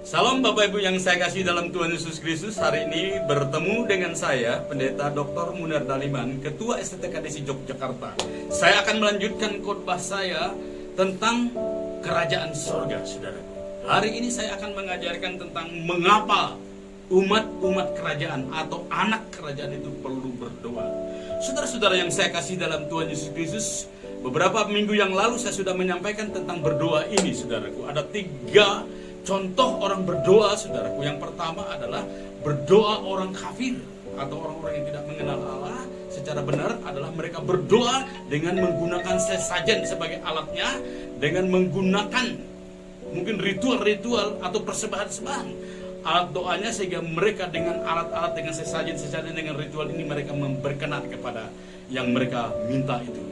Salam Bapak Ibu yang saya kasih dalam Tuhan Yesus Kristus. Hari ini bertemu dengan saya, Pendeta Dr. Munar Daliman, Ketua STKDC Yogyakarta. Saya akan melanjutkan khotbah saya tentang kerajaan sorga, saudaraku. Hari ini saya akan mengajarkan tentang mengapa umat kerajaan atau anak kerajaan itu perlu berdoa. Saudara-saudara yang saya kasih dalam Tuhan Yesus Kristus, beberapa minggu yang lalu saya sudah menyampaikan tentang berdoa ini, saudaraku. Ada 3 contoh orang berdoa, saudaraku. Yang pertama adalah berdoa orang kafir atau orang-orang yang tidak mengenal Allah secara benar, adalah mereka berdoa dengan menggunakan sesajen sebagai alatnya, dengan menggunakan mungkin ritual-ritual atau persembahan-sembahan alat doanya, sehingga mereka dengan alat-alat, dengan sesajen dengan ritual ini mereka berkenan kepada yang mereka minta itu.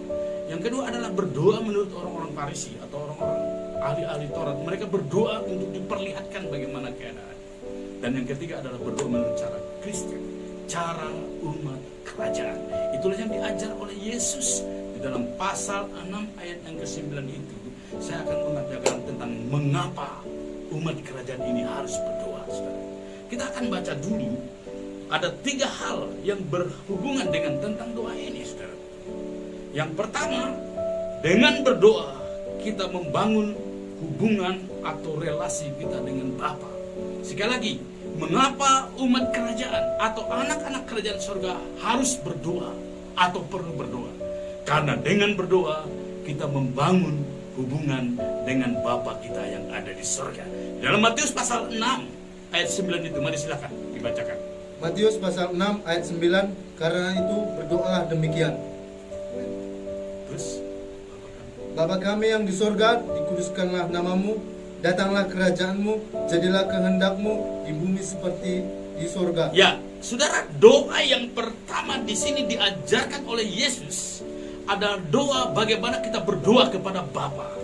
Yang kedua adalah berdoa menurut orang-orang Farisi atau orang-orang ahli-ahli Taurat. Mereka berdoa untuk diperlihatkan bagaimana keadaan. Dan yang ketiga adalah berdoa menurut cara Kristen, cara umat kerajaan. Itulah yang diajar oleh Yesus di dalam pasal 6 ayat yang ke-9 itu. Saya akan mengajarkan tentang mengapa umat kerajaan ini harus berdoa, saudara. Kita akan baca dulu, ada 3 hal yang berhubungan dengan tentang doa ini, saudara. Yang pertama, dengan berdoa kita membangun hubungan atau relasi kita dengan Bapa. Sekali lagi, mengapa umat kerajaan atau anak-anak kerajaan surga harus berdoa atau perlu berdoa? Karena dengan berdoa kita membangun hubungan dengan Bapa kita yang ada di surga. Dalam Matius pasal 6 ayat 9 itu, mari silakan dibacakan. Matius pasal 6 ayat 9, karena itu berdoalah demikian. Terus, Bapa kami yang di sorga, dikuduskanlah namamu, datanglah kerajaanmu, jadilah kehendakmu di bumi seperti di sorga. ya, saudara, doa yang pertama di sini diajarkan oleh Yesus adalah doa bagaimana kita berdoa kepada Bapa.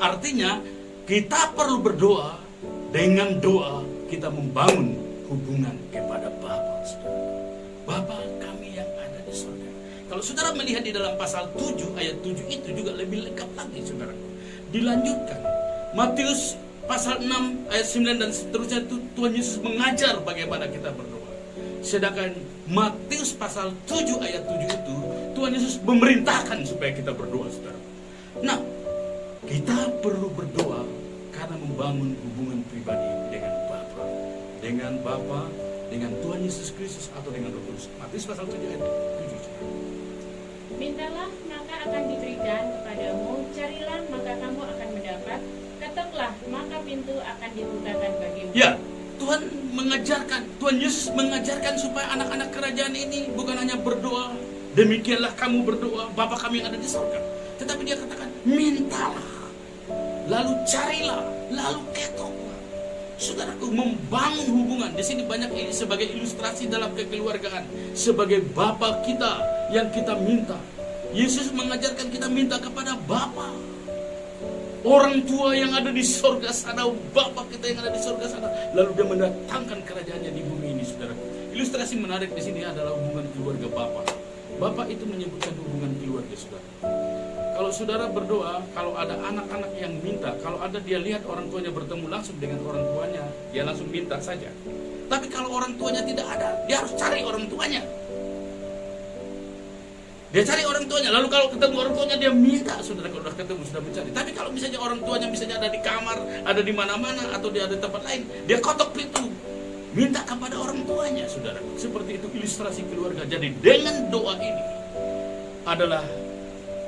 Artinya, kita perlu berdoa. Dengan doa kita membangun hubungan kepada Bapa, saudara. Bapa kami yang ada di surga. Kalau saudara melihat di dalam pasal 7 ayat 7 itu juga lebih lengkap lagi, saudara. Dilanjutkan, Matius pasal 6 ayat 9 dan seterusnya itu Tuhan Yesus mengajar bagaimana kita berdoa. Sedangkan Matius pasal 7 ayat 7 itu Tuhan Yesus memerintahkan supaya kita berdoa, saudara. Nah, kita perlu berdoa karena membangun hubungan pribadi dengan Bapa. Dengan Bapa, dengan Tuhan Yesus Kristus atau dengan Roh Kudus. Matius pasal 7 ayat 7. Mintalah maka akan diberikan kepadamu, carilah maka kamu akan mendapat, ketoklah maka pintu akan dibukakan bagimu. Ya, Tuhan Yesus mengajarkan supaya anak-anak kerajaan ini bukan hanya berdoa, demikianlah kamu berdoa, Bapa kami yang ada di surga. Tetapi dia katakan, mintalah, lalu carilah, lalu ketoklah. Saudaraku, membangun hubungan di sini banyak ini sebagai ilustrasi dalam kekeluargaan, sebagai Bapa kita yang kita minta. Yesus mengajarkan kita minta kepada Bapa, orang tua yang ada di surga sana, Bapa kita yang ada di surga sana. Lalu dia mendatangkan kerajaannya di bumi ini, saudaraku. Ilustrasi menarik di sini adalah hubungan keluarga Bapa. Bapa itu menyebutkan hubungan keluarga, saudara. Kalau saudara berdoa, kalau ada anak-anak yang minta, kalau ada dia lihat orang tuanya bertemu langsung dengan orang tuanya, dia langsung minta saja. Tapi kalau orang tuanya tidak ada, dia harus cari orang tuanya. Dia cari orang tuanya, lalu kalau ketemu orang tuanya dia minta, saudara. Kalau sudah ketemu sudah mencari. Tapi kalau misalnya orang tuanya misalnya ada di kamar, ada di mana-mana, atau dia ada di tempat lain, dia kotok pintu, minta kepada orang tuanya, saudara. Seperti itu ilustrasi keluarga. Jadi dengan doa ini adalah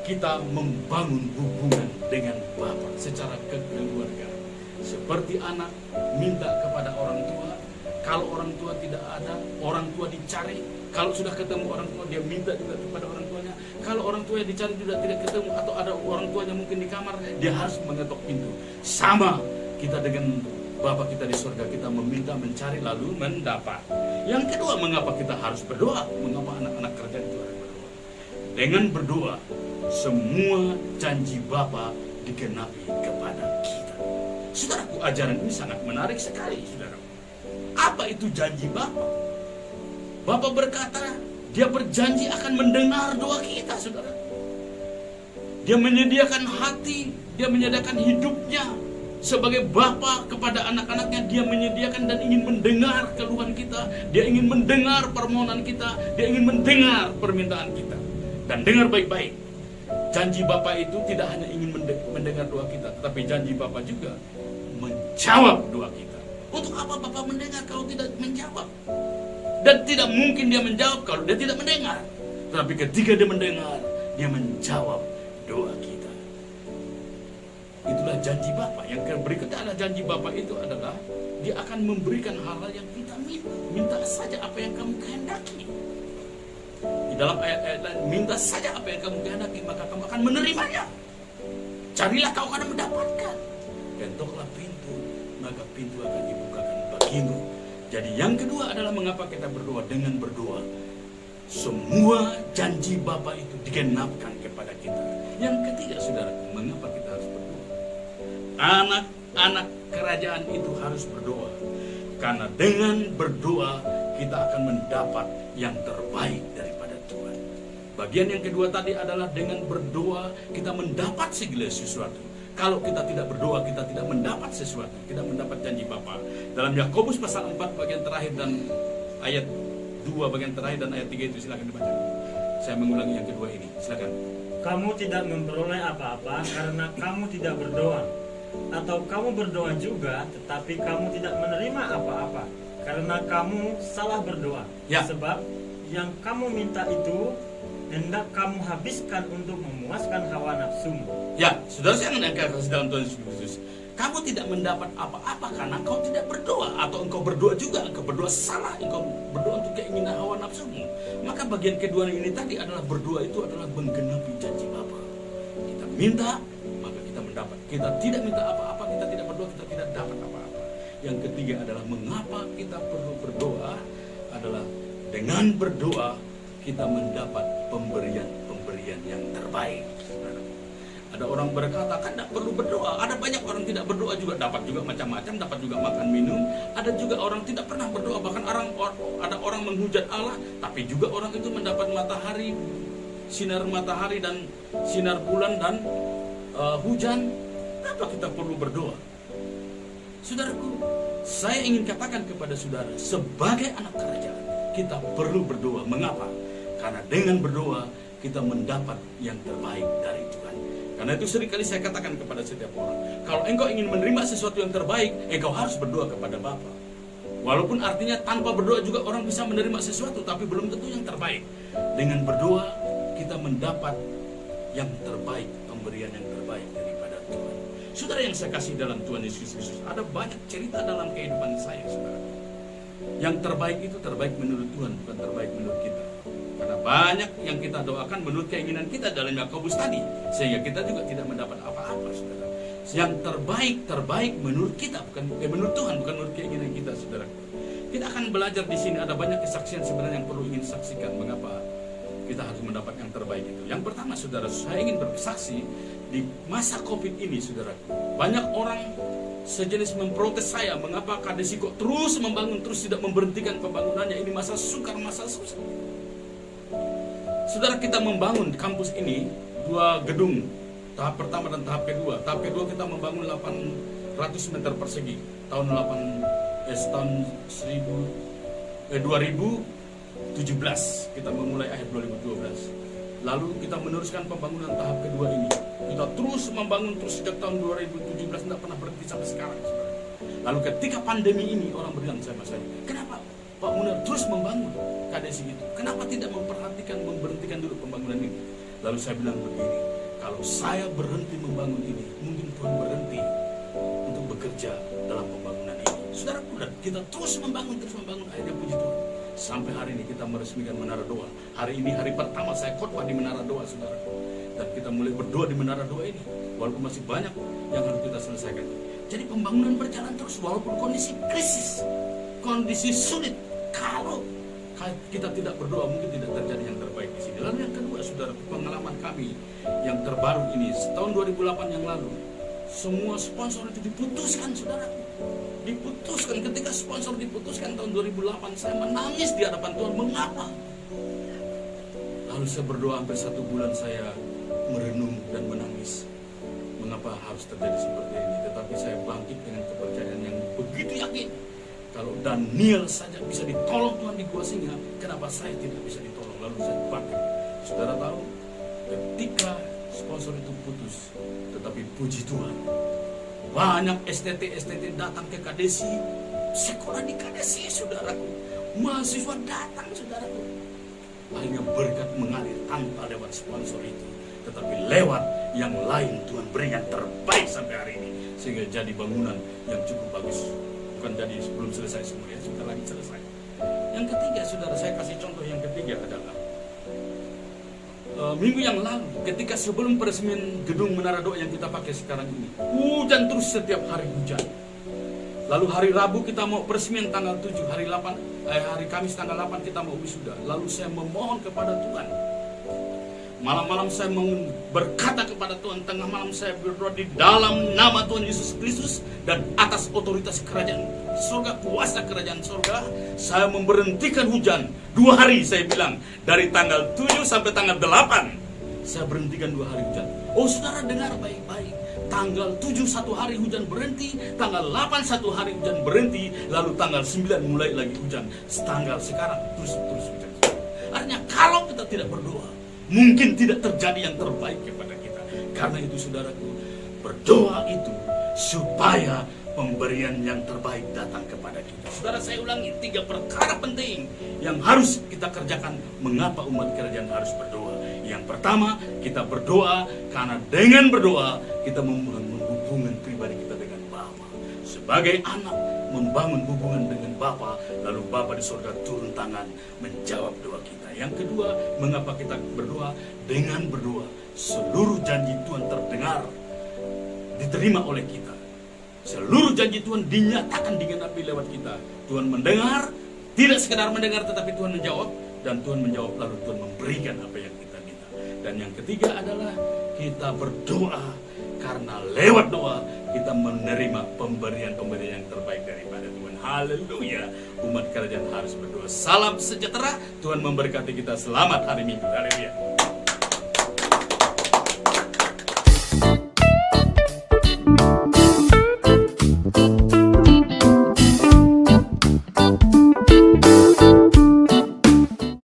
kita membangun hubungan dengan Bapa secara kekeluargaan. Seperti anak minta kepada orang tua, kalau orang tua tidak ada, orang tua dicari. Kalau sudah ketemu orang tua, dia minta juga kepada orang tuanya. Kalau orang tua yang dicari juga tidak ketemu, atau ada orang tuanya mungkin di kamar, dia harus mengetok pintu. Sama kita dengan Bapa kita di surga, kita meminta, mencari, lalu mendapat. Yang kedua, mengapa kita harus berdoa? Mengapa anak-anak kerajaan itu harus berdoa? Dengan berdoa, semua janji Bapa digenapi kepada kita. Saudaraku, ajaran ini sangat menarik sekali, saudara. Apa itu janji Bapa? Bapa berkata, dia berjanji akan mendengar doa kita, saudara. Dia menyediakan hati, dia menyediakan hidupnya Sebagai bapa kepada anak-anaknya, dia menyediakan dan ingin mendengar keluhan kita. Dia ingin mendengar permohonan kita. Dia ingin mendengar permintaan kita. Dan dengar baik-baik. Janji Bapa itu tidak hanya ingin mendengar doa kita, tetapi janji Bapa juga menjawab doa kita. Untuk apa Bapa mendengar kalau tidak menjawab? Dan tidak mungkin dia menjawab kalau dia tidak mendengar. Tetapi ketika dia mendengar, dia menjawab doa kita. Itulah janji Bapa. Yang berikutnya adalah janji Bapa itu adalah dia akan memberikan hal-hal yang kita minta. Minta saja apa yang kamu kehendaki. Di dalam ayat-ayat lain, minta saja apa yang kamu kehendaki, maka kamu akan menerimanya. Carilah kau akan mendapatkan. Ketoklah pintu, maka pintu akan dibukakan bagimu. Jadi yang kedua adalah mengapa kita berdoa. Dengan berdoa, semua janji Bapa itu digenapkan kepada kita. Yang ketiga, saudaraku, mengapa kita harus berdoa? Anak-anak kerajaan itu harus berdoa. Karena dengan berdoa, kita akan mendapat yang terbaik daripada Tuhan. Bagian yang kedua tadi adalah dengan berdoa kita mendapat segala sesuatu. Kalau kita tidak berdoa, kita tidak mendapat sesuatu, tidak mendapat janji Bapa. Dalam Yakobus pasal 4 bagian terakhir dan ayat 2 bagian terakhir dan ayat 3 itu silakan dibaca. Saya mengulangi yang kedua ini, silakan. Kamu tidak memperoleh apa-apa karena kamu tidak berdoa. Atau kamu berdoa juga, tetapi kamu tidak menerima apa-apa karena kamu salah berdoa. Ya. Sebab yang kamu minta itu hendak kamu habiskan untuk memuaskan hawa nafsumu. Ya, saudara saya yang kasih dalam Tuhan Yesus Kristus. Kamu tidak mendapat apa-apa karena engkau tidak berdoa. Atau engkau berdoa juga, engkau berdoa salah. Engkau berdoa untuk keinginan hawa nafsumu. Maka bagian kedua ini tadi adalah berdoa itu adalah menggenapi janji Bapa. Kita minta, maka kita mendapat. Kita tidak minta apa-apa, kita tidak berdoa, kita tidak dapat apa-apa. Yang ketiga adalah mengapa kita perlu berdoa adalah dengan berdoa kita mendapat pemberian-pemberian yang terbaik. Ada orang berkata kan tidak perlu berdoa. Ada banyak orang tidak berdoa juga dapat juga macam-macam, dapat juga makan minum. Ada juga orang tidak pernah berdoa, bahkan ada orang menghujat Allah, tapi juga orang itu mendapat matahari, sinar matahari dan sinar bulan dan hujan. Kenapa kita perlu berdoa? Saudaraku, saya ingin katakan kepada saudara, sebagai anak kerajaan kita perlu berdoa. Mengapa? Karena dengan berdoa kita mendapat yang terbaik dari Tuhan. Karena itu seringkali saya katakan kepada setiap orang, kalau engkau ingin menerima sesuatu yang terbaik, engkau harus berdoa kepada Bapa. Walaupun artinya tanpa berdoa juga orang bisa menerima sesuatu, tapi belum tentu yang terbaik. Dengan berdoa kita mendapat yang terbaik, pemberian yang terbaik daripada Tuhan. Saudara yang saya kasih dalam Tuhan Yesus Kristus, ada banyak cerita dalam kehidupan saya, saudara. Yang terbaik itu terbaik menurut Tuhan, bukan terbaik menurut kita. Karena banyak yang kita doakan menurut keinginan kita dalam Yakobus tadi, sehingga kita juga tidak mendapat apa-apa, saudara. Yang terbaik menurut kita, bukan menurut Tuhan, bukan menurut keinginan kita, saudara. Kita akan belajar di sini, ada banyak kesaksian sebenarnya yang perlu ingin saksikan mengapa kita harus mendapat yang terbaik itu. Yang pertama, saudara, saya ingin bersaksi di masa Covid ini, saudara. Banyak orang sejenis memprotes saya, mengapa KDSI kok terus membangun, terus tidak memberhentikan pembangunannya. Ini masa sukar, masa susah. Saudara, kita membangun kampus ini 2 gedung, tahap pertama dan tahap kedua. Tahap kedua kita membangun 800 meter persegi tahun 2017. Kita memulai akhir 2012. Lalu kita meneruskan pembangunan tahap kedua ini. Kita terus membangun terus sejak tahun 2017, tidak pernah berhenti sampai sekarang, saudara. Lalu ketika pandemi ini, orang bilang sama saya, kenapa Pak Munar terus membangun KDSI itu? Kenapa tidak memberhentikan dulu pembangunan ini? Lalu saya bilang begini, kalau saya berhenti membangun ini, mungkin Tuhan berhenti untuk bekerja dalam pembangunan ini. Saudara, kita terus membangun, akhirnya puji Tuhan. Sampai hari ini kita meresmikan Menara Doa. Hari ini hari pertama saya khotbah di Menara Doa, saudara. Dan kita mulai berdoa di Menara Doa ini. Walaupun masih banyak yang harus kita selesaikan. Jadi pembangunan berjalan terus walaupun kondisi krisis, kondisi sulit. Kalau kita tidak berdoa, mungkin tidak terjadi yang terbaik di sini. Lalu yang kedua, saudara, pengalaman kami yang terbaru ini, tahun 2008 yang lalu, semua sponsor itu diputuskan, saudara. Diputuskan. Ketika sponsor diputuskan tahun 2008, saya menangis di hadapan Tuhan. Mengapa? Lalu saya berdoa hampir 1 bulan, saya merenung dan menangis. Mengapa kenapa harus terjadi seperti ini. Tetapi saya bangkit dengan kepercayaan yang begitu yakin. Kalau Daniel saja bisa ditolong Tuhan di gua singa, kenapa saya tidak bisa ditolong? Lalu saya bangkit. Saudara tahu, ketika sponsor itu putus, tetapi puji Tuhan, banyak STT datang ke KDSI, sekolah di KDSI, saudaraku, mahasiswa datang, saudaraku. Akhirnya berkat mengalir tanpa lewat sponsor itu, tetapi lewat yang lain Tuhan beri yang terbaik sampai hari ini, sehingga jadi bangunan yang cukup bagus. Bukan jadi sebelum selesai semua, ya sudah lagi selesai. Yang ketiga, saudara, saya kasih contoh yang ketiga adalah minggu yang lalu, ketika sebelum peresmian gedung Menara Doa yang kita pakai sekarang ini, hujan terus, setiap hari hujan. Lalu hari Rabu kita mau peresmian tanggal 7, hari Kamis tanggal 8 kita mau wisuda. Lalu saya memohon kepada Tuhan. Malam-malam saya berkata kepada Tuhan, tengah malam saya berdoa di dalam nama Tuhan Yesus Kristus dan atas otoritas kerajaan surga, kuasa kerajaan surga, saya memberhentikan hujan 2 hari. Saya bilang dari tanggal 7 sampai tanggal 8 saya berhentikan 2 hari hujan. Oh, saudara dengar baik-baik, tanggal 7 1 hari hujan berhenti, tanggal 8 1 hari hujan berhenti, lalu tanggal 9 mulai lagi hujan, tanggal sekarang terus hujan. Artinya kalau kita tidak berdoa, mungkin tidak terjadi yang terbaik kepada kita. Karena itu, saudaraku, berdoa itu supaya pemberian yang terbaik datang kepada kita. Saudara, saya ulangi 3 perkara penting yang harus kita kerjakan. Mengapa umat kerajaan harus berdoa? Yang pertama, kita berdoa karena dengan berdoa kita membangun hubungan pribadi kita dengan Bapa. Sebagai anak membangun hubungan dengan Bapa, lalu Bapa di surga turun tangan menjawab doa kita. Yang kedua, mengapa kita berdoa? Dengan berdoa, seluruh janji Tuhan terdengar, diterima oleh kita. Seluruh janji Tuhan dinyatakan, digenapi lewat kita. Tuhan mendengar, tidak sekedar mendengar, tetapi Tuhan menjawab. Dan Tuhan menjawab, lalu Tuhan memberikan apa yang kita minta. Dan yang ketiga adalah kita berdoa karena lewat doa kita menerima pemberian-pemberian yang terbaik daripada Tuhan. Haleluya. Umat kerajaan harus berdoa. Salam sejahtera. Tuhan memberkati kita. Selamat hari Minggu. Haleluya.